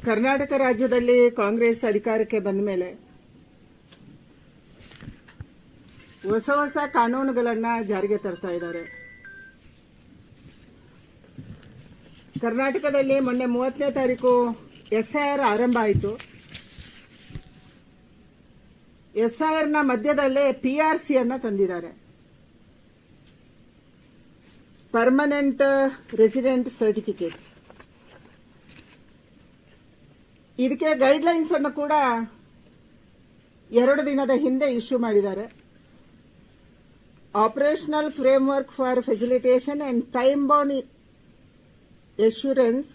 ಕರ್ನಾಟಕ ರಾಜ್ಯದಲ್ಲಿ ಕಾಂಗ್ರೆಸ್ ಅಧಿಕಾರಕ್ಕೆ ಬಂದ ಮೇಲೆ ಹೊಸ ಹೊಸ ಕಾನೂನುಗಳನ್ನ ಜಾರಿಗೆ ತರ್ತಾ ಇದ್ದಾರೆ. ಕರ್ನಾಟಕದಲ್ಲಿ ಮೊನ್ನೆ 30ನೇ ತಾರೀಕು ಎಸ್ಐಆರ್ ಆರಂಭ ಆಯಿತು. ಎಸ್ಐಆರ್ನ ಮಧ್ಯದಲ್ಲೇ ಪಿಆರ್ಸಿಯನ್ನ ತಂದಿದ್ದಾರೆ, ಪರ್ಮನೆಂಟ್ ರೆಸಿಡೆಂಟ್ ಸರ್ಟಿಫಿಕೇಟ್. ಇದಕ್ಕೆ ಗೈಡ್ಲೈನ್ಸ್ ಅನ್ನು ಕೂಡ 2 ದಿನದ ಹಿಂದೆ ಇಶ್ಯೂ ಮಾಡಿದ್ದಾರೆ. Operational framework for facilitation and time bound assurance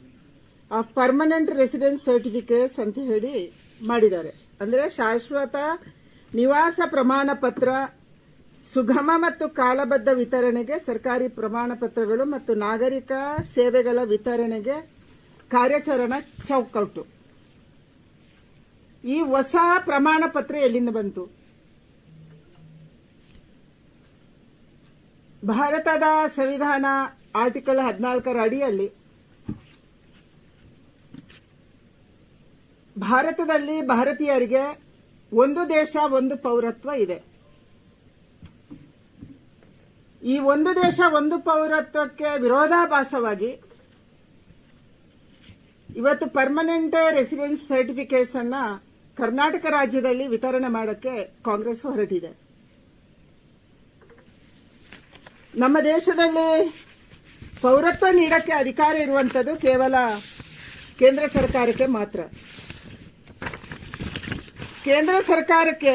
of permanent residence certificates ಅಂತ ಹೇಳಿ ಮಾಡಿದ್ದಾರೆ. ಅಂದರೆ ಶಾಶ್ವತ ನಿವಾಸ ಪ್ರಮಾಣ ಪತ್ರ, ಸುಗಮ ಮತ್ತು ಕಾಲಬದ್ಧ ವಿತರಣೆಗೆ ಸರ್ಕಾರಿ ಪ್ರಮಾಣ ಪತ್ರಗಳು ಮತ್ತು ನಾಗರಿಕ ಸೇವೆಗಳ ವಿತರಣೆಗೆ ಕಾರ್ಯಾಚರಣಾ ಚೌಕಟ್ಟು. ಈ ಹೊಸ ಪ್ರಮಾಣ ಪತ್ರ ಎಲ್ಲಿಂದ ಬಂತು? ಭಾರತದ ಸಂವಿಧಾನ ಆರ್ಟಿಕಲ್ 14ರ ಅಡಿಯಲ್ಲಿ ಭಾರತದಲ್ಲಿ ಭಾರತೀಯರಿಗೆ ಒಂದು ದೇಶ ಒಂದು ಪೌರತ್ವ ಇದೆ. ಈ ಒಂದು ದೇಶ ಒಂದು ಪೌರತ್ವಕ್ಕೆ ವಿರೋಧಾಭಾಸವಾಗಿ ಇವತ್ತು ಪರ್ಮನೆಂಟ್ ರೆಸಿಡೆನ್ಸ್ ಸರ್ಟಿಫಿಕೇಟ್ಸ್ ಅನ್ನ ಕರ್ನಾಟಕ ರಾಜ್ಯದಲ್ಲಿ ವಿತರಣೆ ಮಾಡೋಕ್ಕೆ ಕಾಂಗ್ರೆಸ್ ಹೊರಟಿದೆ. ನಮ್ಮ ದೇಶದಲ್ಲಿ ಪೌರತ್ವ ನೀಡಕ್ಕೆ ಅಧಿಕಾರ ಇರುವಂತದ್ದು ಕೇವಲ ಕೇಂದ್ರ ಸರ್ಕಾರಕ್ಕೆ ಮಾತ್ರ. ಕೇಂದ್ರ ಸರ್ಕಾರಕ್ಕೆ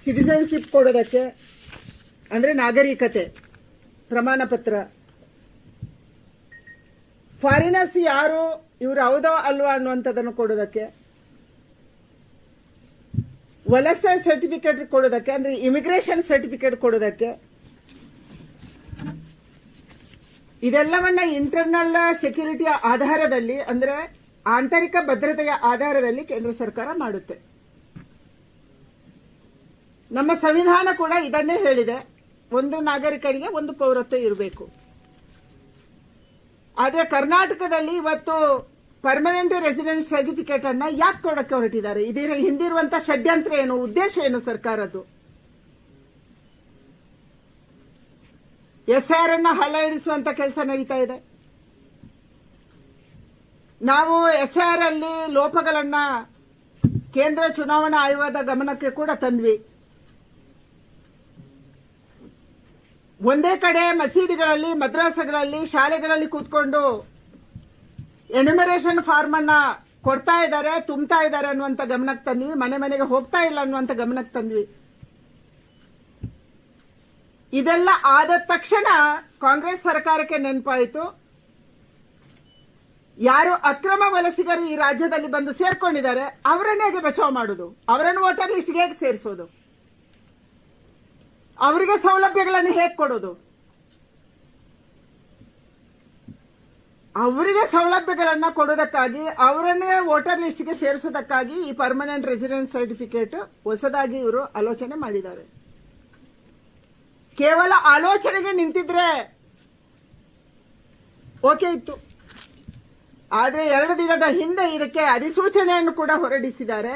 ಸಿಟಿಸನ್ಶಿಪ್ ಕೊಡೋದಕ್ಕೆ, ಅಂದ್ರೆ ನಾಗರಿಕತೆ ಪ್ರಮಾಣ ಪತ್ರ, ಫಾರಿನರ್ಸ್ ಯಾರು ಇವರು ಹೌದೋ ಅಲ್ವಾ ಅನ್ನುವಂಥದ್ದನ್ನು ಕೊಡೋದಕ್ಕೆ, ವಲಸೆ ಸರ್ಟಿಫಿಕೇಟ್ ಕೊಡೋದಕ್ಕೆ, ಅಂದ್ರೆ ಇಮಿಗ್ರೇಷನ್ ಸರ್ಟಿಫಿಕೇಟ್ ಕೊಡೋದಕ್ಕೆ, ಇದೆಲ್ಲವನ್ನ ಇಂಟರ್ನಲ್ ಸೆಕ್ಯೂರಿಟಿಯ ಆಧಾರದಲ್ಲಿ, ಅಂದ್ರೆ ಆಂತರಿಕ ಭದ್ರತೆಯ ಆಧಾರದಲ್ಲಿ ಕೇಂದ್ರ ಸರ್ಕಾರ ಮಾಡುತ್ತೆ. ನಮ್ಮ ಸಂವಿಧಾನ ಕೂಡ ಇದನ್ನೇ ಹೇಳಿದೆ, ಒಂದು ನಾಗರಿಕರಿಗೆ ಒಂದು ಪೌರತ್ವ ಇರಬೇಕು. ಆದ್ರೆ ಕರ್ನಾಟಕದಲ್ಲಿ ಇವತ್ತು ಪರ್ಮನೆಂಟ್ ರೆಸಿಡೆನ್ಸ್ ಸರ್ಟಿಫಿಕೇಟ್ ಅನ್ನ ಯಾಕೆ ಕೊಡಕ್ಕೆ ಹೊರಟಿದ್ದಾರೆ? ಇದರ ಹಿಂದಿರುವಂತಹ ಷಡ್ಯಂತ್ರ ಏನು, ಉದ್ದೇಶ ಏನು ಸರ್ಕಾರದ್ದು? ಎಸ್ಐಆರ್ ಅನ್ನ ಹಳ್ಳ ಹಿಡಿಸುವಂತ ಕೆಲಸ ನಡೀತಾ ಇದೆ. ನಾವು ಎಸ್ಐಆರ್ ಅಲ್ಲಿ ಲೋಪಗಳನ್ನ ಕೇಂದ್ರ ಚುನಾವಣಾ ಆಯೋಗದ ಗಮನಕ್ಕೆ ಕೂಡ ತಂದ್ವಿ. ಒಂದೇ ಕಡೆ ಮಸೀದಿಗಳಲ್ಲಿ, ಮದ್ರಾಸಗಳಲ್ಲಿ, ಶಾಲೆಗಳಲ್ಲಿ ಕೂತ್ಕೊಂಡು ಎನ್ಯುಮರೇಷನ್ ಫಾರ್ಮ್ ಅನ್ನ ಕೊಡ್ತಾ ಇದ್ದಾರೆ, ತುಂಬ್ತಾ ಇದ್ದಾರೆ ಅನ್ನುವಂತ ಗಮನಕ್ಕೆ ತಂದ್ವಿ. ಮನೆ ಮನೆಗೆ ಹೋಗ್ತಾ ಇಲ್ಲ ಅನ್ನುವಂತ ಗಮನಕ್ಕೆ ತಂದ್ವಿ. ಇದೆಲ್ಲ ಆದ ತಕ್ಷಣ ಕಾಂಗ್ರೆಸ್ ಸರ್ಕಾರಕ್ಕೆ ನೆನಪಾಯಿತು, ಯಾರು ಅಕ್ರಮ ವಲಸಿಗರು ಈ ರಾಜ್ಯದಲ್ಲಿ ಬಂದು ಸೇರ್ಕೊಂಡಿದ್ದಾರೆ ಅವರನ್ನೇ ಹೇಗೆ ಬಚಾವ್ ಮಾಡುದು? ಅವರನ್ನು ವೋಟರ್ ಲಿಸ್ಟ್ಗೆ ಹೇಗೆ ಸೇರಿಸೋದು? ಅವರಿಗೆ ಸೌಲಭ್ಯಗಳನ್ನು ಹೇಗೆ ಕೊಡೋದು? ಅವರಿಗೆ ಸೌಲಭ್ಯಗಳನ್ನ ಕೊಡೋದಕ್ಕಾಗಿ, ಅವರನ್ನೇ ವೋಟರ್ ಲಿಸ್ಟ್ಗೆ ಸೇರಿಸೋದಕ್ಕಾಗಿ ಈ ಪರ್ಮನೆಂಟ್ ರೆಸಿಡೆನ್ಸ್ ಸರ್ಟಿಫಿಕೇಟ್ ಹೊಸದಾಗಿ ಇವರು ಆಲೋಚನೆ ಮಾಡಿದ್ದಾರೆ. ಕೇವಲ ಆಲೋಚನೆಗೆ ನಿಂತಿದ್ರೆ ಓಕೆ ಇತ್ತು. ಆದ್ರೆ 2 ದಿನದ ಹಿಂದೆ ಇದಕ್ಕೆ ಅಧಿಸೂಚನೆಯನ್ನು ಕೂಡ ಹೊರಡಿಸಿದ್ದಾರೆ.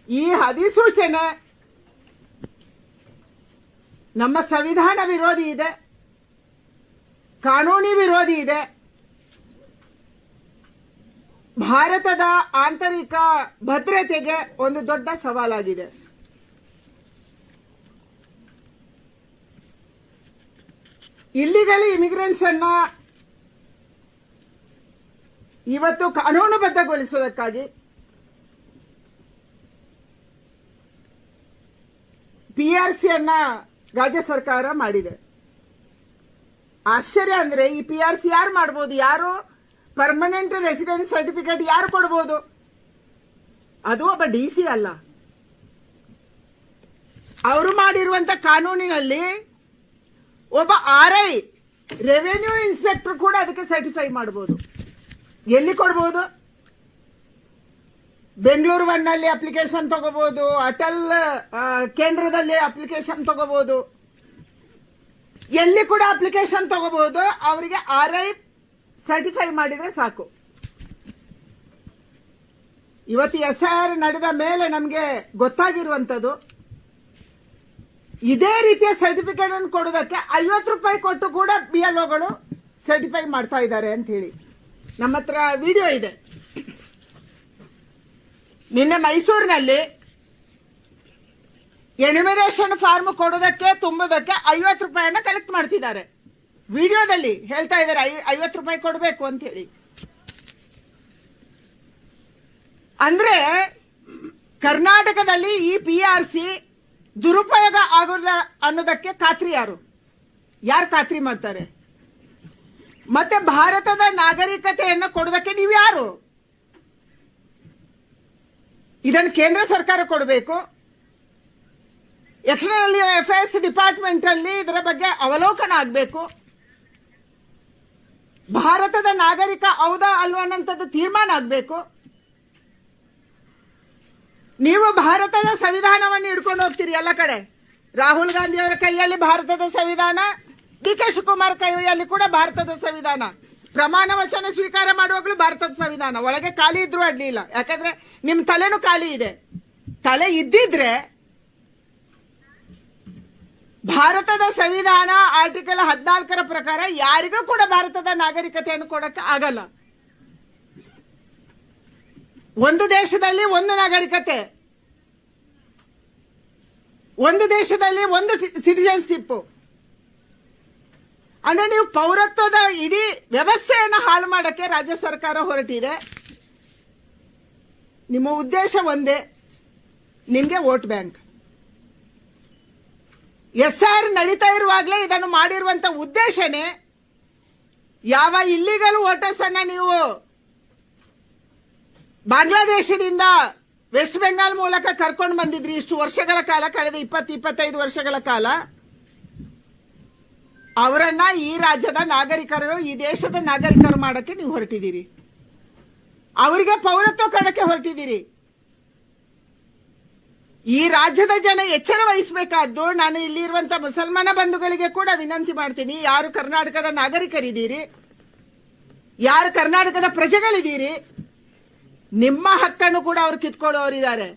ಈ ಅಧಿಸೂಚನೆ ನಮ್ಮ ಸಂವಿಧಾನ ವಿರೋಧಿ ಇದೆ, ಕಾನೂನಿ ವಿರೋಧಿ ಇದೆ, ಭಾರತದ ಆಂತರಿಕ ಭದ್ರತೆಗೆ ಒಂದು ದೊಡ್ಡ ಸವಾಲಾಗಿದೆ. ಇಲ್ಲಿಗಲ್ ಇಮಿಗ್ರೆಂಟ್ಸ್ ಅನ್ನ ಇವತ್ತು ಕಾನೂನುಬದ್ಧಗೊಳಿಸುವುದಕ್ಕಾಗಿ ಪಿಆರ್ಸಿಯನ್ನ ರಾಜ್ಯ ಸರ್ಕಾರ ಮಾಡಿದೆ. ಆಶ್ಚರ್ಯ ಅಂದ್ರೆ ಈ ಪಿಆರ್ಸಿ ಯಾರು ಮಾಡಬಹುದು? ಯಾರು ಪರ್ಮನೆಂಟ್ ರೆಸಿಡೆನ್ಸ್ ಸರ್ಟಿಫಿಕೇಟ್ ಯಾರು ಕೊಡಬಹುದು? ಅದು ಒಬ್ಬ ಡಿಸಿ ಅಲ್ಲ. ಅವರು ಮಾಡಿರುವಂತ ಕಾನೂನಿನಲ್ಲಿ ಒಬ್ಬ RI ರೆವೆನ್ಯೂ ಇನ್ಸ್ಪೆಕ್ಟರ್ ಕೂಡ ಅದಕ್ಕೆ ಸರ್ಟಿಫೈ ಮಾಡಬಹುದು. ಎಲ್ಲಿ ಕೊಡಬಹುದು? ಬೆಂಗಳೂರು 1ನಲ್ಲಿ ಅಪ್ಲಿಕೇಶನ್ ತಗೋಬಹುದು, ಅಟಲ್ ಕೇಂದ್ರದಲ್ಲಿ ಅಪ್ಲಿಕೇಶನ್ ತಗೋಬಹುದು, ಎಲ್ಲಿ ಕೂಡ ಅಪ್ಲಿಕೇಶನ್ ತಗೋಬಹುದು. ಅವರಿಗೆ RI ಸರ್ಟಿಫೈ ಮಾಡಿದ್ರೆ ಸಾಕು. ಇವತ್ತು SIR ನಡೆದ ಮೇಲೆ ನಮಗೆ ಗೊತ್ತಾಗಿರುವಂತದ್ದು ಇದೇ ರೀತಿಯ ಸರ್ಟಿಫಿಕೇಟ್ ಅನ್ನು ಕೊಡೋದಕ್ಕೆ 50 ರೂಪಾಯಿ ಕೊಟ್ಟು ಕೂಡ BLOಗಳು ಸರ್ಟಿಫೈ ಮಾಡ್ತಾ ಇದ್ದಾರೆ ಅಂತ ಹೇಳಿ ನಮ್ಮ ಹತ್ರ ವಿಡಿಯೋ ಇದೆ. ನಿನ್ನೆ ಮೈಸೂರಿನಲ್ಲಿ ಎನ್ಯುಮರೇಷನ್ ಫಾರ್ಮ್ ಕೊಡೋದಕ್ಕೆ ತುಂಬೋದಕ್ಕೆ 50 ರೂಪಾಯಿಯನ್ನ ಕಲೆಕ್ಟ್ ಮಾಡ್ತಿದ್ದಾರೆ. ವಿಡಿಯೋದಲ್ಲಿ ಹೇಳ್ತಾ ಇದ್ದಾರೆ 50 ರೂಪಾಯಿ ಕೊಡಬೇಕು ಅಂತ ಹೇಳಿ. ಅಂದ್ರೆ ಕರ್ನಾಟಕದಲ್ಲಿ ಈ PRC ದುರುಪಯೋಗ ಆಗೋಲ್ಲ ಅನ್ನೋದಕ್ಕೆ ಖಾತ್ರಿ ಯಾರು ಖಾತ್ರಿ ಮಾಡ್ತಾರೆ? ಮತ್ತೆ ಭಾರತದ ನಾಗರಿಕತೆಯನ್ನು ಕೊಡೋದಕ್ಕೆ ನೀವು ಯಾರು? ಇದನ್ನು ಕೇಂದ್ರ ಸರ್ಕಾರ ಕೊಡಬೇಕು. ಎಕ್ಸ್ಟರ್ನಲ್ ಅಫೇರ್ಸ್ ಡಿಪಾರ್ಟ್ಮೆಂಟ್ ಅಲ್ಲಿ ಇದರ ಬಗ್ಗೆ ಅವಲೋಕನ ಆಗಬೇಕು. ಭಾರತದ ನಾಗರಿಕ ಹೌದಾ ಅಲ್ವಾ ಅನ್ನೋಂಥದ್ದು ತೀರ್ಮಾನ ಆಗಬೇಕು. ನೀವು ಭಾರತದ ಸಂವಿಧಾನವನ್ನು ಹಿಡ್ಕೊಂಡು ಹೋಗ್ತೀರಿ ಎಲ್ಲ ಕಡೆ. ರಾಹುಲ್ ಗಾಂಧಿ ಅವರ ಕೈಯಲ್ಲಿ ಭಾರತದ ಸಂವಿಧಾನ, DK ಶಿವಕುಮಾರ್ ಕೈಯಲ್ಲಿ ಕೂಡ ಭಾರತದ ಸಂವಿಧಾನ, ಪ್ರಮಾಣ ವಚನ ಸ್ವೀಕಾರ ಮಾಡುವಾಗಲೂ ಭಾರತದ ಸಂವಿಧಾನ. ಒಳಗೆ ಖಾಲಿ ಇದ್ರೂ ಅಡ್ಲಿಲ್ಲ, ಯಾಕಂದ್ರೆ ನಿಮ್ ತಲೆನೂ ಖಾಲಿ ಇದೆ. ತಲೆ ಇದ್ದಿದ್ರೆ ಭಾರತದ ಸಂವಿಧಾನ ಆರ್ಟಿಕಲ್ 14 ಪ್ರಕಾರ ಯಾರಿಗೂ ಕೂಡ ಭಾರತದ ನಾಗರಿಕತೆಯನ್ನು ಕೊಡಕ್ಕೆ ಆಗಲ್ಲ. ಒಂದು ದೇಶದಲ್ಲಿ ಒಂದು ನಾಗರಿಕತೆ, ಒಂದು ದೇಶದಲ್ಲಿ ಒಂದು ಸಿಟಿಜನ್ಶಿಪ್. ಅಂದ್ರೆ ನೀವು ಪೌರತ್ವದ ಇಡೀ ವ್ಯವಸ್ಥೆಯನ್ನು ಹಾಳು ಮಾಡಕ್ಕೆ ರಾಜ್ಯ ಸರ್ಕಾರ ಹೊರಟಿದೆ. ನಿಮ್ಮ ಉದ್ದೇಶ ಒಂದೇ, ನಿಮ್ಗೆ ವೋಟ್ ಬ್ಯಾಂಕ್. SIR ನಡೀತಾ ಇರುವಾಗಲೇ ಇದನ್ನು ಮಾಡಿರುವಂತ ಉದ್ದೇಶನೇ ಯಾವ ಇಲ್ಲಿಗಲ್ ವೋಟರ್ಸ್ ಅನ್ನ ನೀವು ಬಾಂಗ್ಲಾದೇಶದಿಂದ ವೆಸ್ಟ್ ಬೆಂಗಾಲ್ ಮೂಲಕ ಕರ್ಕೊಂಡು ಬಂದಿದ್ರಿ ಇಷ್ಟು ವರ್ಷಗಳ ಕಾಲ, ಕಳೆದ 20-25 ವರ್ಷಗಳ ಕಾಲ, ಅವರನ್ನ ಈ ರಾಜ್ಯದ ನಾಗರಿಕರು, ಈ ದೇಶದ ನಾಗರಿಕರು ಮಾಡಕ್ಕೆ ನೀವು ಹೊರಟಿದ್ದೀರಿ. ಅವರಿಗೆ ಪೌರತ್ವ ಕೊಡಕ್ಕೆ ಹೊರಟಿದ್ದೀರಿ. ಈ ರಾಜ್ಯದ ಜನ ಎಚ್ಚರ ವಹಿಸಬೇಕಾದ್ದು. ನಾನು ಇಲ್ಲಿರುವಂತ ಮುಸಲ್ಮಾನ ಬಂಧುಗಳಿಗೆ ಕೂಡ ವಿನಂತಿ ಮಾಡ್ತೀನಿ, ಯಾರು ಕರ್ನಾಟಕದ ನಾಗರಿಕರಿದ್ದೀರಿ, ಯಾರು ಕರ್ನಾಟಕದ ಪ್ರಜೆಗಳಿದ್ದೀರಿ, ನಿಮ್ಮ ಹಕ್ಕನ್ನು ಕೂಡ ಅವರು ಕಿತ್ಕೊಳ್ಳೋರಿದ್ದಾರೆ.